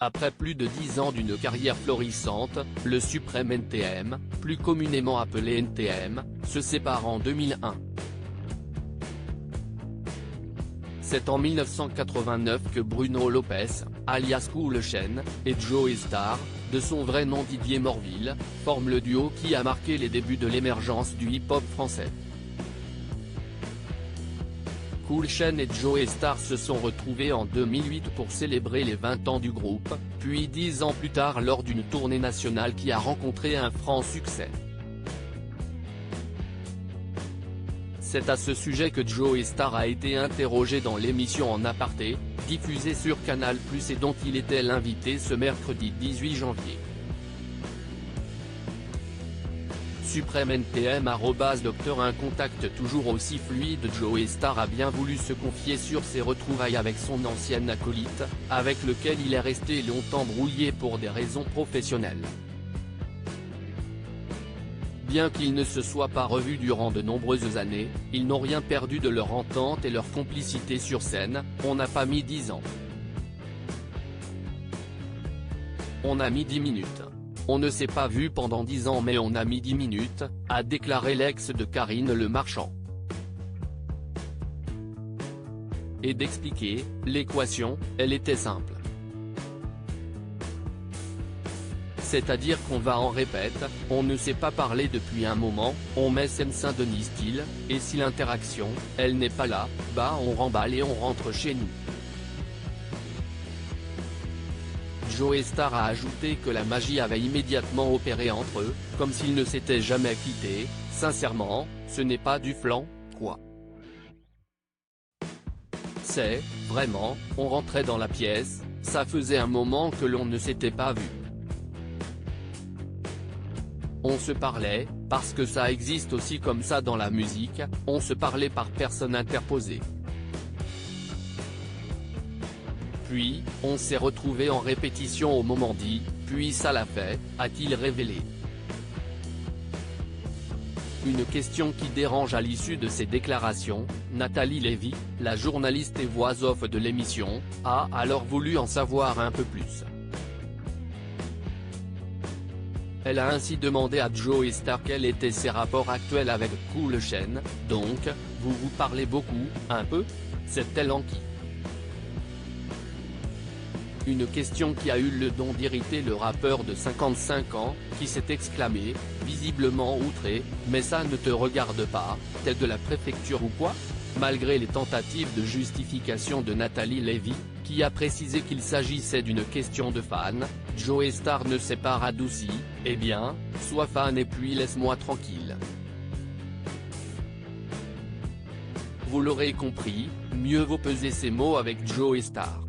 Après plus de 10 ans d'une carrière florissante, le Suprême NTM, plus communément appelé NTM, se sépare en 2001. C'est en 1989 que Bruno Lopez, alias Cool Chain, et Joey Starr, de son vrai nom Didier Morville, forment le duo qui a marqué les débuts de l'émergence du hip-hop français. Cool Chain et Joey Starr se sont retrouvés en 2008 pour célébrer les 20 ans du groupe, puis 10 ans plus tard lors d'une tournée nationale qui a rencontré un franc succès. C'est à ce sujet que Joey Starr a été interrogé dans l'émission En Aparté, diffusée sur Canal+ et dont il était l'invité ce mercredi 18 janvier. Suprême NTM @Dr un contact toujours aussi fluide. Joey Starr a bien voulu se confier sur ses retrouvailles avec son ancien acolyte, avec lequel il est resté longtemps brouillé pour des raisons professionnelles. Bien qu'ils ne se soient pas revus durant de nombreuses années, ils n'ont rien perdu de leur entente et leur complicité sur scène. On n'a pas mis 10 ans. On a mis 10 minutes. On ne s'est pas vu pendant 10 ans mais on a mis 10 minutes, a déclaré l'ex de Karine Le Marchand. Et d'expliquer, l'équation, elle était simple. C'est-à-dire qu'on va en répète, on ne s'est pas parlé depuis un moment, on met Seine-Saint-Denis style, et si l'interaction, elle n'est pas là, bah on remballe et on rentre chez nous. Joey Starr a ajouté que la magie avait immédiatement opéré entre eux, comme s'ils ne s'étaient jamais quittés. Sincèrement, ce n'est pas du flan, quoi. C'est, vraiment, on rentrait dans la pièce, ça faisait un moment que l'on ne s'était pas vu. On se parlait, parce que ça existe aussi comme ça dans la musique, on se parlait par personne interposée. Puis, on s'est retrouvés en répétition au moment dit, puis ça l'a fait, a-t-il révélé. Une question qui dérange à l'issue de ces déclarations, Nathalie Lévy, la journaliste et voix off de l'émission, a alors voulu en savoir un peu plus. Elle a ainsi demandé à Joey Starr quels étaient ses rapports actuels avec Cool Chain. Donc, vous vous parlez beaucoup, un peu? C'est-elle en qui? Une question qui a eu le don d'irriter le rappeur de 55 ans, qui s'est exclamé, visiblement outré, mais ça ne te regarde pas, t'es de la préfecture ou quoi? Malgré les tentatives de justification de Nathalie Lévy, qui a précisé qu'il s'agissait d'une question de fan, Joey Starr ne s'est pas radouci, eh bien, sois fan et puis laisse-moi tranquille. Vous l'aurez compris, mieux vaut peser ses mots avec Joey Starr.